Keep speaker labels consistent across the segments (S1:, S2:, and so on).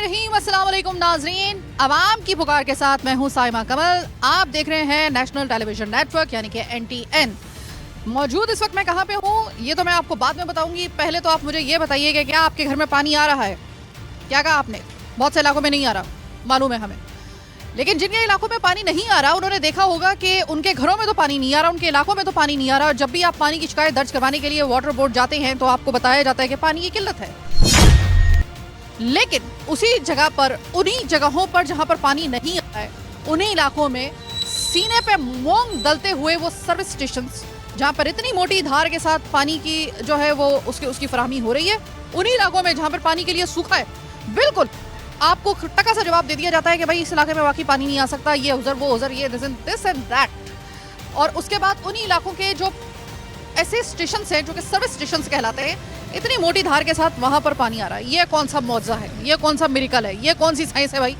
S1: रहीम, अस्सलाम वालेकुम नाजरीन। अवाम की पुकार के साथ मैं हूं साइमा कमल। आप देख रहे हैं नेशनल टेलीविजन नेटवर्क यानी कि NTN। मौजूद इस वक्त मैं कहां पे हूं ये तो मैं आपको बाद में बताऊंगी। पहले तो आप मुझे ये बताइएगा क्या आपके घर में पानी आ रहा है? क्या कहा आपने? बहुत से इलाकों में नहीं आ रहा, मालूम है हमें, लेकिन जिनके इलाकों में पानी नहीं आ रहा उन्होंने देखा होगा कि उनके घरों में तो पानी नहीं आ रहा, उनके इलाकों में तो पानी नहीं आ रहा। और जब भी आप पानी की शिकायत दर्ज करवाने के लिए वाटर बोर्ड जाते हैं तो आपको बताया जाता है कि पानी की किल्लत है। लेकिन उसी जगह पर, उन्हीं जगहों पर जहां पर पानी नहीं आता है, उन्हीं इलाकों में सीने पे मूंग दलते हुए वो सर्विस स्टेशन जहां पर इतनी मोटी धार के साथ पानी की जो है वो उसकी फराहमी हो रही है, उन्हीं इलाकों में जहां पर पानी के लिए सूखा है, बिल्कुल आपको टका सा जवाब दे दिया जाता है कि भाई इस इलाके में वाकई पानी नहीं आ सकता, ये उधर वो उधर, ये दिस एंड दैट। और उसके बाद उन्हीं इलाकों के जो ऐसे स्टेशन हैं जो कि सर्विस स्टेशन कहलाते हैं, इतनी मोटी धार के साथ वहां पर पानी आ रहा है। ये कौन सा मौजज़ा है? ये कौन सा मिरेकल है? ये कौन सी साइंस है भाई?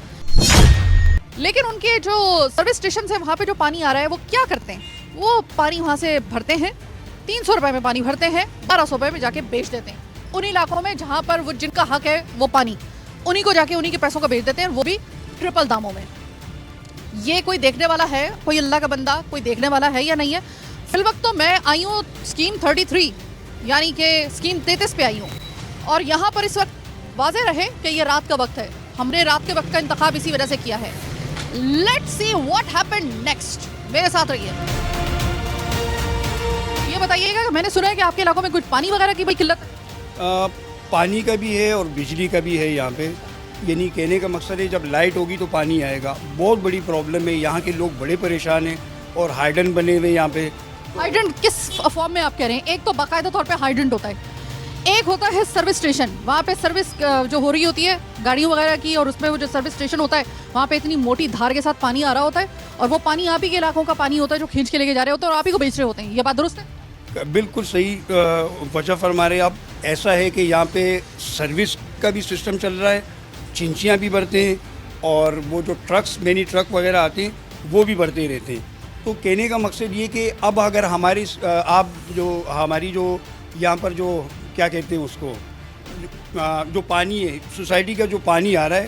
S1: लेकिन उनके जो सर्विस स्टेशन है वहां पे जो पानी आ रहा है वो क्या करते हैं? वो पानी वहां से भरते हैं, 300 रुपए में पानी भरते हैं, 1200 रुपए में जाके बेच देते हैं। उन इलाकों में जहां पर वो जिनका हक है वो पानी, उन्हीं को जाके उन्हीं के पैसों को बेच देते हैं, वो भी ट्रिपल दामों में। ये कोई देखने वाला है? कोई अल्लाह का बंदा कोई देखने वाला है या नहीं है? फिल वक्त तो मैं आई हूँ स्कीम 33 यानी कि स्कीम 33 पे आई हूँ, और यहाँ पर इस वक्त वाज़ेह रहे कि ये रात का वक्त है। हमने रात के वक्त का इंतखाब इसी वजह से किया है। Let's see what happened next. मेरे साथ रहिए। ये बताइएगा कि मैंने सुना है कि आपके इलाकों में कुछ पानी वगैरह की भाई किल्लत है?
S2: पानी का भी है और बिजली का भी है यहाँ पे। यानी कहने का मकसद है जब लाइट होगी तो पानी आएगा। बहुत बड़ी प्रॉब्लम है, यहाँ के लोग बड़े परेशान हैं। और हाइडेंट बने हुए यहाँ पे।
S1: हाइडेंट किस फॉर्म में आप कह रहे हैं? एक तो बाकायदा तौर पे हाइडेंट होता है, एक होता है सर्विस स्टेशन। वहाँ पे सर्विस जो हो रही होती है गाड़ियों वगैरह की, और उसमें वो जो सर्विस स्टेशन होता है वहाँ पे इतनी मोटी धार के साथ पानी आ रहा होता है, और वो पानी आप ही के इलाकों का पानी होता है जो खींच के लेके जा रहे होते हैं और आप ही को बेच रहे होते हैं। ये बात दुरुस्त है?
S2: बिल्कुल सही वजह फरमा रहे आप। ऐसा है कि यहाँ पे सर्विस का भी सिस्टम चल रहा है, चिंचियाँ भी भरते हैं, और वो जो ट्रक्स मिनी ट्रक वगैरह आते हैं वो भी भरते रहते हैं। तो कहने का मकसद ये कि अब अगर हमारी जो यहाँ पर जो क्या कहते हैं उसको, जो पानी है, सोसाइटी का जो पानी आ रहा है,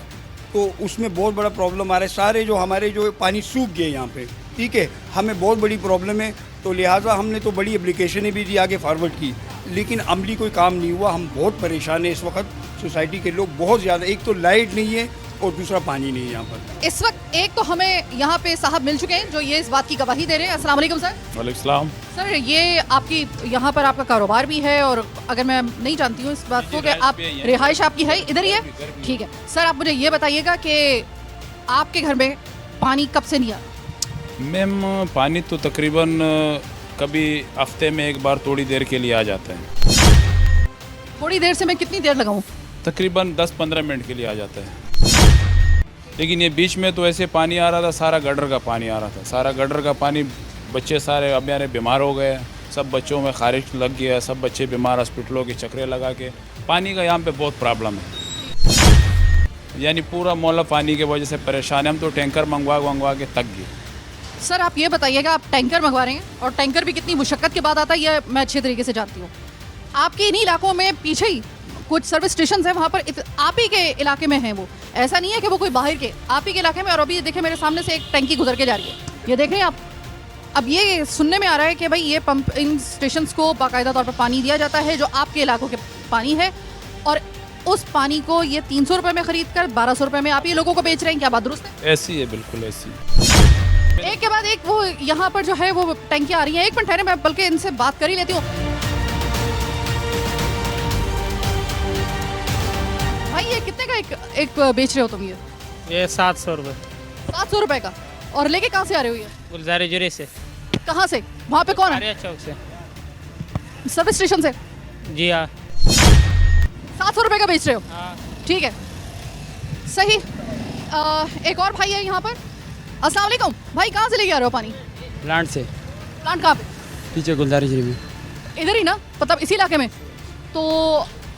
S2: तो उसमें बहुत बड़ा प्रॉब्लम आ रहा है। सारे जो हमारे जो पानी सूख गए यहाँ पे, ठीक है, हमें बहुत बड़ी प्रॉब्लम है। तो लिहाजा हमने तो बड़ी एप्लीकेशनें भी दी, आगे फॉरवर्ड की, लेकिन अमली कोई काम नहीं हुआ। हम बहुत परेशान हैं इस वक्त, सोसाइटी के लोग बहुत ज़्यादा। एक तो लाइट नहीं है और दूसरा पानी नहीं है यहाँ पर।
S1: इस वक्त एक तो हमें यहाँ पे साहब मिल चुके हैं जो ये इस बात की गवाही दे रहे हैं। अस्सलाम वालेकुम सर।
S3: वालेकुम सलाम।
S1: सर, ये आपकी यहाँ पर आपका कारोबार भी है, और अगर मैं नहीं जानती हूँ इस बात को कि आप रिहाइश आपकी है इधर ही है, ठीक है। सर, आप मुझे ये बताइएगा कि आपके घर में पानी कब से नहीं आ रहा?
S3: मैम, पानी तो तकरीबन कभी हफ्ते में एक बार थोड़ी देर के लिए आ जाता है।
S1: थोड़ी देर से मैं कितनी देर लगाऊं?
S3: तकरीबन 10-15 मिनट के लिए आ जाता है। लेकिन ये बीच में तो ऐसे पानी आ रहा था, सारा गटर का पानी आ रहा था, सारा गटर का पानी। बच्चे सारे अब मेरे बीमार हो गए, सब बच्चों में खारिश लग गया, सब बच्चे बीमार, हॉस्पिटलों के चक्रे लगा के। पानी का यहाँ पे बहुत प्रॉब्लम है, यानी पूरा मोहल्ला पानी की वजह से परेशान है। हम तो टैंकर मंगवा के थक गए।
S1: सर, आप ये बताइएगा, आप टैंकर मंगवा रहे हैं, और टैंकर भी कितनी मुशक्क़त के बाद आता है ये मैं अच्छे तरीके से जानती हूँ। आपके इन्हीं इलाकों में पीछे ही कुछ सर्विस स्टेशन है, वहाँ पर आप ही के इलाके में हैं वो, ऐसा नहीं है कि वो कोई बाहर के, आप ही के इलाके में। और अभी देखें मेरे सामने से एक टैंकी गुजर के जा रही है, ये देख रहे हैं आप। अब ये सुनने में आ रहा है कि भाई ये पंप, इन स्टेशन को बाकायदा तौर पर पानी दिया जाता है जो आपके इलाकों के पानी है, और उस पानी को ये 300 रुपये में खरीद कर 1200 रुपये में आप ही लोगों को बेच रहे हैं। क्या बात दुरुस्त है?
S3: ऐसी है, बिल्कुल ऐसी।
S1: एक के बाद एक वो यहाँ पर जो है वो टैंकी आ रही है। एक मिनट ठहरे, मैं बल्कि इनसे बात कर ही लेती हूँ। भाई, ये कितने का एक बेच रहे हो तुम?
S4: ये 700 रुपये।
S1: 700 रुपये का? और लेके कहाँ से आ रहे हो ये?
S4: गुलजारी जुरी से।
S1: कहाँ से? वहाँ पे कौन है?
S4: आर्या चौक से।
S1: सर्विस स्टेशन से?
S4: जी हाँ।
S1: 700 रुपये का बेच रहे हो?
S4: हाँ।
S1: ठीक है, सही। एक और भाई है यहाँ पर। अस्सलाम वालेकुम भाई, कहाँ से लेके आ रहे हो पानी?
S4: प्लांट से।
S1: प्लांट कहाँ पे?
S4: पीछे गुलजारी जुरी में।
S1: इधर ही ना, मतलब इसी इलाके में? तो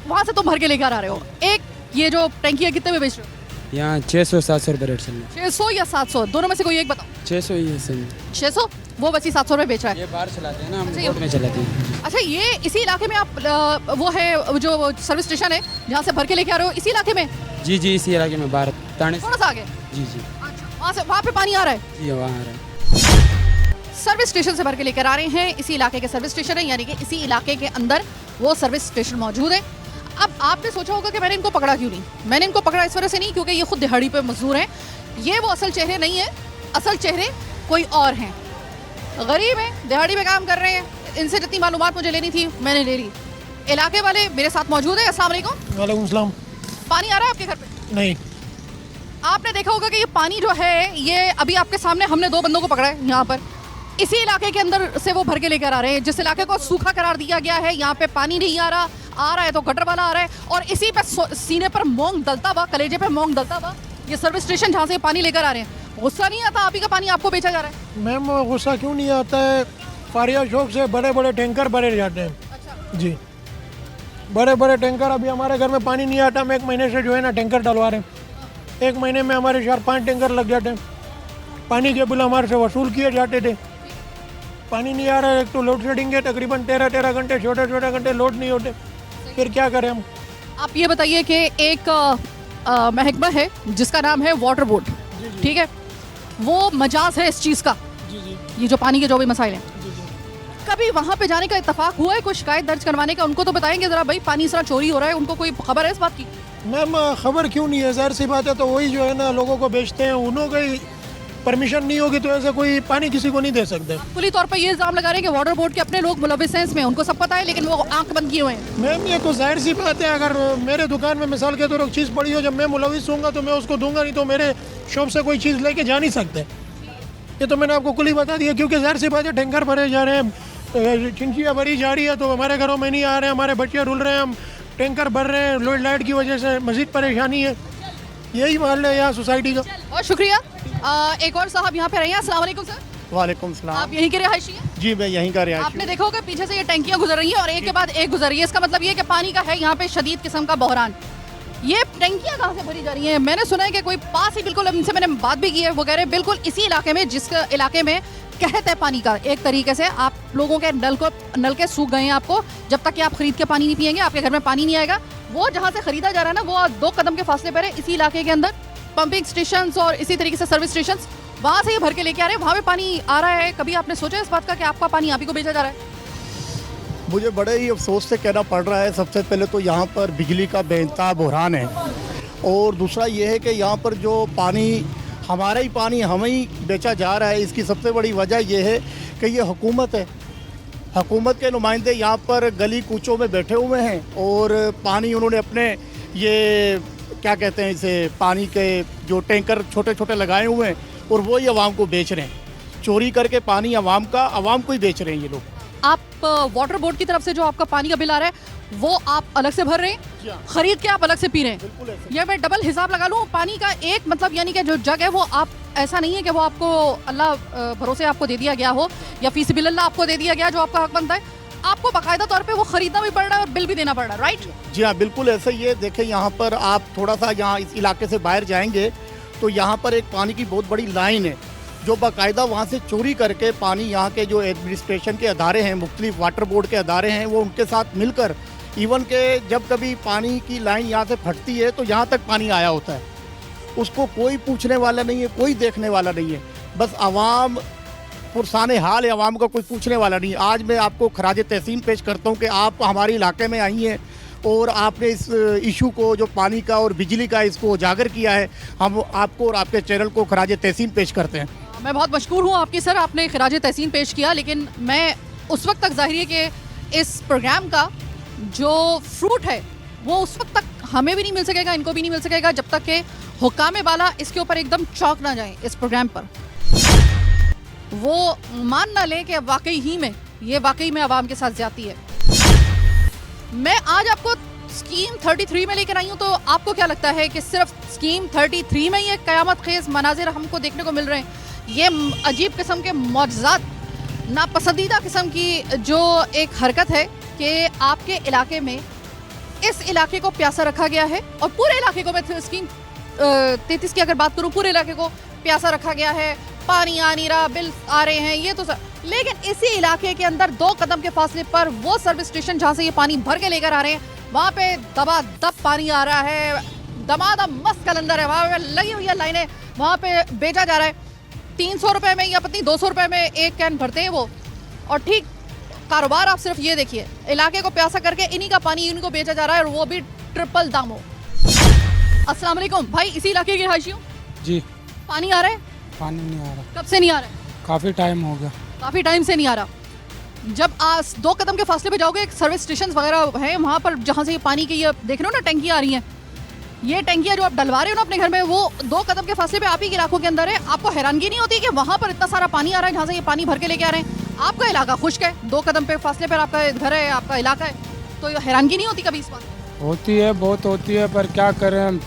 S1: वहाँ से तुम भर के लेकर आ रहे हो। एक ये जो टैंकी है कितने में बेच रहे हो?
S4: यहाँ 600-700 रुपये रेट चल रहा है।
S1: 600 या 700, दोनों में से कोई एक बताओ।
S4: 600 ही है सही।
S1: 600, वो बसी 700 रुपये बेच रहा है।
S4: ये बाहर चलाते हैं ना, हम
S1: अच्छा,
S4: रोड में चलाते हैं।
S1: अच्छा, ये इसी इलाके में आप वो है जो सर्विस स्टेशन है जहाँ से भर के लेके आ रहे हो, इसी इलाके में?
S4: जी जी इसी इलाके में भारत ताने
S1: थोड़ा सा आगे।
S4: जी जी
S1: अच्छा, वहाँ पे पानी आ रहा है।
S4: जी वहाँ आ रहा है।
S1: सर्विस स्टेशन से भर के लेकर आ रहे हैं। इसी इलाके के सर्विस स्टेशन है, यानी कि इसी इलाके के अंदर वो सर्विस स्टेशन मौजूद है। अब आपने सोचा होगा कि मैंने इनको पकड़ा क्यों नहीं। मैंने इनको पकड़ा इस वजह से नहीं क्योंकि ये खुद दिहाड़ी पे मजदूर हैं। ये वो असल चेहरे नहीं है, असल चेहरे कोई और हैं। गरीब हैं, दिहाड़ी पे काम कर रहे हैं। इनसे जितनी मालूमात मुझे लेनी थी मैंने ले ली। इलाके वाले मेरे साथ मौजूद है। अस्सलाम वालेकुम।
S5: वालेकुम सलाम।
S1: पानी आ रहा है आपके घर पे?
S5: नहीं,
S1: आपने देखा होगा कि ये पानी जो है ये अभी आपके सामने हमने 2 बंदों को पकड़ा है यहाँ पर। इसी इलाके के अंदर से वो भर के लेकर आ रहे हैं। जिस इलाके को सूखा करार दिया गया है, यहाँ पे पानी नहीं आ रहा है तो गटर वाला आ रहा है। और इसी पे सीने पर मोंग डलता हुआ, कलेजे पे मोंग डलता हुआ ये सर्विस स्टेशन जहाँ से ये पानी लेकर आ रहे हैं। गुस्सा नहीं आता आप ही का पानी आपको बेचा जा रहा है?
S5: मैम गुस्सा क्यों नहीं आता है? फारिया शौक से बड़े बड़े टैंकर भरे जाते हैं।
S1: अच्छा,
S5: जी, बड़े बड़े टैंकर। अभी हमारे घर में पानी नहीं आता, हम 1 महीने से जो है ना टैंकर डलवा रहे हैं। 1 महीने में हमारे 4-5 टैंकर लग जाते हैं। पानी के बिल हमारे से वसूल किए जाते थे। पानी नहीं आ रहा है, एक तो लोड शेडिंग है, तकरीबन 13 घंटे, छोटे घंटे लोड नहीं होते। फिर क्या करें हम?
S1: आप ये बताइए कि एक महकमा है जिसका नाम है वाटर बोर्ड, ठीक है, वो मजाज है इस चीज़ का, ये जो पानी के जो भी मसाइल हैं। कभी वहाँ पे जाने का इत्तेफाक हुआ है, कोई शिकायत दर्ज करवाने का? उनको तो बताएंगे ज़रा भाई पानी इस तरह चोरी हो रहा है, उनको कोई खबर है इस बात की?
S5: मैम खबर क्यों नहीं है? ज़ाहिर सी बात है, तो वही जो है ना लोगों को बेचते हैं, उन्होंने परमिशन नहीं होगी तो ऐसे कोई पानी किसी को नहीं दे सकते।
S1: खुली तौर पर ये इल्ज़ाम लगा रहे हैं कि वाटर बोर्ड के अपने लोग मुलविस हैं इसमें, उनको सब पता है लेकिन वो आंख बंद किए हुए हैं।
S5: मैम ये तो जाहिर सी बात है, अगर मेरे दुकान में मिसाल के तौर पर चीज़ पड़ी हो, जब मैं मुलविस होऊंगा तो मैं उसको दूंगा, नहीं तो मेरे शॉप से कोई चीज़ लेके जा नहीं सकते। ये तो मैंने आपको खुली बता दिया, क्योंकि जाहिर सी बात है टैंकर भरे जा रहे हैं, चिंचियाँ भरी जा रही है, तो हमारे घरों में नहीं आ रहे हैं, हमारे बच्चे रुल रहे हैं, हम टैंकर भर रहे हैं, लोड लाइट की वजह से मज़ीद परेशानी है। यही माल है यहाँ सोसाइटी का।
S1: बहुत शुक्रिया। एक और साहब यहाँ पे रहे हैं। अस्सलाम वालेकुम सर।
S6: वालेकुम सलाम।
S1: आप यहीं के रिहायशी हैं?
S6: जी मैं यहीं का रिहायशी
S1: आपने देखा होगा पीछे से ये टैंकियां गुजर रही हैं और एक के बाद एक गुजर रही है। इसका मतलब ये कि पानी का है यहाँ पे शदीद किस्म का बहरान। ये टैंकियां कहाँ से भरी जा रही हैं? मैंने सुना है कि कोई पास ही बिल्कुल, इनसे मैंने बात भी की है, वो कह रहे हैं बिल्कुल इसी इलाके में, जिस इलाके में कहत है पानी का, एक तरीके से आप लोगों के नल के सूख गए हैं। आपको जब तक कि आप खरीद के पानी नहीं पिएंगे आपके घर में पानी नहीं आएगा। वो जहाँ से खरीदा जा रहा है ना, वो 2 कदम के फासले पर है। इसी इलाके के अंदर पंपिंग स्टेशन और इसी तरीके से सर्विस स्टेशन, वहाँ से ये भर के लेके आ रहे हैं, वहाँ पे पानी आ रहा है। कभी आपने सोचा इस बात का कि आपका पानी आप ही को बेचा जा रहा है?
S6: मुझे बड़े ही अफसोस से कहना पड़ रहा है। सबसे पहले तो यहाँ पर बिजली का बेइंतहा बहरान है, और दूसरा ये है कि यहाँ पर जो पानी, हमारा ही पानी हमें ही बेचा जा रहा है। इसकी सबसे बड़ी वजह यह है कि ये हुकूमत है, हुकूमत के नुमाइंदे यहाँ पर गली कूचों में बैठे हुए हैं, और पानी उन्होंने अपने ये क्या कहते हैं इसे, पानी के जो टैंकर छोटे छोटे लगाए हुए हैं, और वो ही आवाम को बेच रहे हैं। चोरी करके पानी आवाम को ही बेच रहे हैं ये लोग।
S1: आप वाटर बोर्ड की तरफ से जो आपका पानी का बिल आ रहा है वो आप अलग से भर रहे हैं, खरीद के आप अलग से पी रहे हैं? ये मैं डबल हिसाब लगा लूँ पानी का, एक मतलब यानी कि जो जग है वो आप, ऐसा नहीं है कि वो आपको अल्लाह भरोसे आपको दे दिया गया हो या फीस बिल्लाह आपको दे दिया गया जो आपका हक बनता है, आपको बाकायदा तौर पे वो खरीदना भी पड़ रहा है और बिल भी देना पड़ रहा है, राइट?
S6: जी हाँ, बिल्कुल ऐसा ही है। देखें यहाँ पर आप थोड़ा सा यहाँ इस इलाके से बाहर जाएंगे तो यहाँ पर एक पानी की बहुत बड़ी लाइन है, जो बाकायदा वहाँ से चोरी करके पानी, यहाँ के जो एडमिनिस्ट्रेशन के अदारे हैं, मुख्तलिफ वाटर बोर्ड के अदारे हैं, वो उनके साथ मिलकर, इवन के जब कभी पानी की लाइन यहाँ से फटती है तो यहाँ तक पानी आया होता है, उसको कोई पूछने वाला नहीं है, कोई देखने वाला नहीं है। बस आवाम पुरसाने हाल है, आवाम का कोई पूछने वाला नहीं है। आज मैं आपको खराज तहसीन पेश करता हूँ कि आप हमारे इलाके में आई हैं और आपने इस इशू को, जो पानी का और बिजली का, इसको उजागर किया है। हम आपको और आपके चैनल को खराज तहसीन पेश करते हैं।
S1: मैं बहुत मशकूर हूँ आपकी सर, आपने खराज तहसीन पेश किया, लेकिन मैं उस वक्त तक ज़ाहिर है कि इस प्रोग्राम का जो फ्रूट है वो उस वक्त तक हमें भी नहीं मिल सकेगा, इनको भी नहीं मिल सकेगा, जब तक कि हुक्काम बाला इसके ऊपर एकदम चौंक ना जाए, इस प्रोग्राम पर वो मान ना ले कि वाकई ही में ये वाकई में आवाम के साथ ज्यादती है। मैं आज आपको स्कीम 33 में लेकर आई हूँ, तो आपको क्या लगता है कि सिर्फ स्कीम 33 में ये कयामत खेज मनाजिर हमको देखने को मिल रहे हैं? ये अजीब किस्म के मौजज़ात, नापसंदीदा किस्म की जो एक हरकत है कि आपके इलाके में, इस इलाके को प्यासा रखा गया है, और पूरे इलाके को, मैं स्कीम 33 की अगर बात करूँ, पूरे इलाके को प्यासा रखा गया है, पानी आ नहीं रहा, बिल आ रहे हैं, ये तो सर, लेकिन इसी इलाके के अंदर 2 कदम के फासले पर वो सर्विस स्टेशन जहाँ से ये पानी भर के लेकर आ रहे हैं, वहाँ पे दबादब पानी आ रहा है, दमादम मस्त कलंदर है, वहाँ पे लगी हुई है लाइनें, वहाँ पे बेचा जा रहा है 300 रुपए में या पत्नी 200 रुपए में एक कैन भरते हैं वो। और ठीक कारोबार आप सिर्फ ये देखिए, इलाके को प्यासा करके इन्हीं का पानी इन्हीं को बेचा जा रहा है, और वो भी ट्रिपल दामों। अस्सलाम वालेकुम भाई, इसी इलाके के रहायशी हो?
S4: जी।
S1: पानी आ रहा है?
S4: पानी नहीं आ रहा,
S1: कब से नहीं आ रहा है?
S4: काफ़ी टाइम हो गया।
S1: काफ़ी टाइम से नहीं आ रहा। जब आज 2 कदम के फासले पे जाओगे, एक सर्विस स्टेशन वगैरह हैं वहाँ पर, जहाँ से ये पानी की ये देख रहे हो ना टंकियाँ आ रही हैं, ये टंकियाँ जो आप डलवा रहे हो ना अपने घर में, वो 2 कदम के फासले पे आप ही के इलाकों के अंदर है। आपको हैरानगी नहीं होती कि वहाँ पर इतना सारा पानी आ रहा है जहाँ से ये पानी भर के लेके आ रहे हैं? आपका इलाका खुश्क है, 2 कदम पे फासले पर आपका घर है, आपका इलाका है, तो ये हैरानगी नहीं होती कभी इस बात?
S4: होती है, बहुत होती है, पर क्या करें।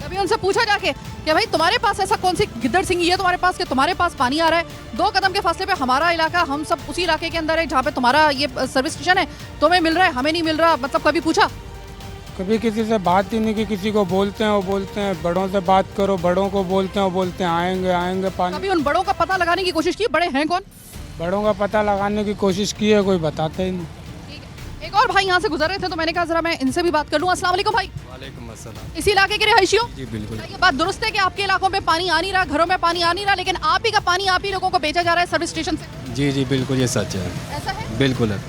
S1: कभी उनसे पूछा जाके कि भाई तुम्हारे पास ऐसा कौन सी गिद्दड़ सिंगी है तुम्हारे पास कि तुम्हारे पास पानी आ रहा है? 2 कदम के फासले पे हमारा इलाका, हम सब उसी इलाके के अंदर है जहाँ पे तुम्हारा ये सर्विस स्टेशन है, तुम्हें मिल रहा है, हमें नहीं मिल रहा, मतलब कभी पूछा?
S4: कभी किसी से बात ही नहीं की। किसी को बोलते हैं वो बोलते हैं बड़ों से बात करो, बड़ों को बोलते हैं वो बोलते हैं आएंगे आएंगे पानी।
S1: कभी उन बड़ों का पता लगाने की कोशिश की, बड़े हैं कौन?
S4: बड़ों का पता लगाने की कोशिश की है, कोई बताते ही नहीं।
S1: एक और भाई यहाँ से गुजर रहे थे तो मैंने कहा जरा मैं इनसे भी बात कर लूँ। अस्सलाम वालेकुम भाई।
S7: वालेकुम अस्सलाम।
S1: इसी इलाके के रहायशी हो?
S7: जी बिल्कुल।
S1: ये बात दुरुस्त है कि आपके इलाकों में पानी आ नहीं रहा, घरों में पानी आ नहीं रहा, लेकिन आप ही का पानी आप ही लोगों को बेचा जा रहा है सर्विस स्टेशन से?
S7: जी जी बिल्कुल, ये सच है।
S1: ऐसा है?
S7: बिल्कुल है।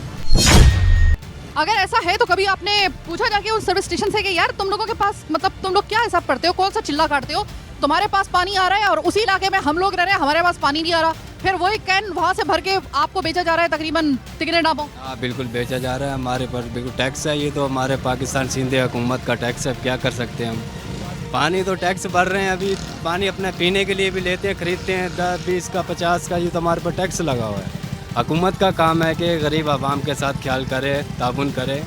S1: अगर ऐसा है तो कभी आपने पूछा जाके उस सर्विस स्टेशन से कि यार तुम लोगों के पास, मतलब तुम लोग क्या हिसाब करते हो, कौन सा चिल्ला काटते हो? तुम्हारे पास पानी आ रहा है और उसी इलाके में हम लोग रह रहे हैं, हमारे पास पानी नहीं आ रहा, फिर वही कैन वहाँ से भर के आपको बेचा जा रहा है तकरीबन तिगने दामों।
S7: हाँ बिल्कुल बेचा जा रहा है, हमारे पर बिल्कुल टैक्स है, ये तो हमारे पाकिस्तान सिंध हुकूमत का टैक्स है, क्या कर सकते हैं हम। पानी तो टैक्स भर रहे हैं, अभी पानी अपने पीने के लिए भी लेते हैं, खरीदते हैं, 10, 20 का 50 का, ये तो हमारे पर टैक्स लगा हुआ है। हुकूमत का काम है कि गरीब आवाम के साथ ख्याल करे, ताउन करे।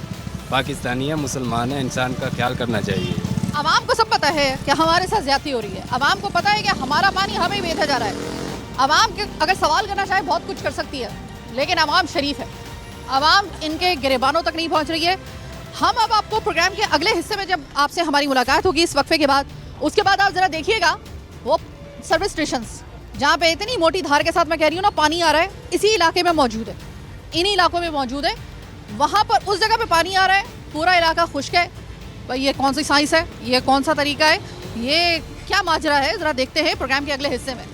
S7: पाकिस्तानी है, मुसलमान है, इंसान का ख्याल करना चाहिए।
S1: आवाम को सब पता है कि हमारे साथ ज्यादती हो रही है, आवाम को पता है कि हमारा पानी हमें बेचा जा रहा है। आवाम के अगर सवाल करना चाहे बहुत कुछ कर सकती है, लेकिन आवाम शरीफ है, आवाम इनके गिरेबानों तक नहीं पहुंच रही है। हम अब आपको प्रोग्राम के अगले हिस्से में जब आपसे हमारी मुलाकात होगी इस वक्फे के बाद, उसके बाद आप ज़रा देखिएगा वो सर्विस स्टेशंस जहाँ पे इतनी मोटी धार के साथ मैं कह रही हूँ ना पानी आ रहा है, इसी इलाके में मौजूद है, इन्हीं इलाकों में मौजूद है। वहाँ पर उस जगह पे पानी आ रहा है, पूरा इलाका खुश्क है। भाई ये कौन सी साइंस है, ये कौन सा तरीका है, ये क्या माजरा है, ज़रा देखते हैं प्रोग्राम के अगले हिस्से में।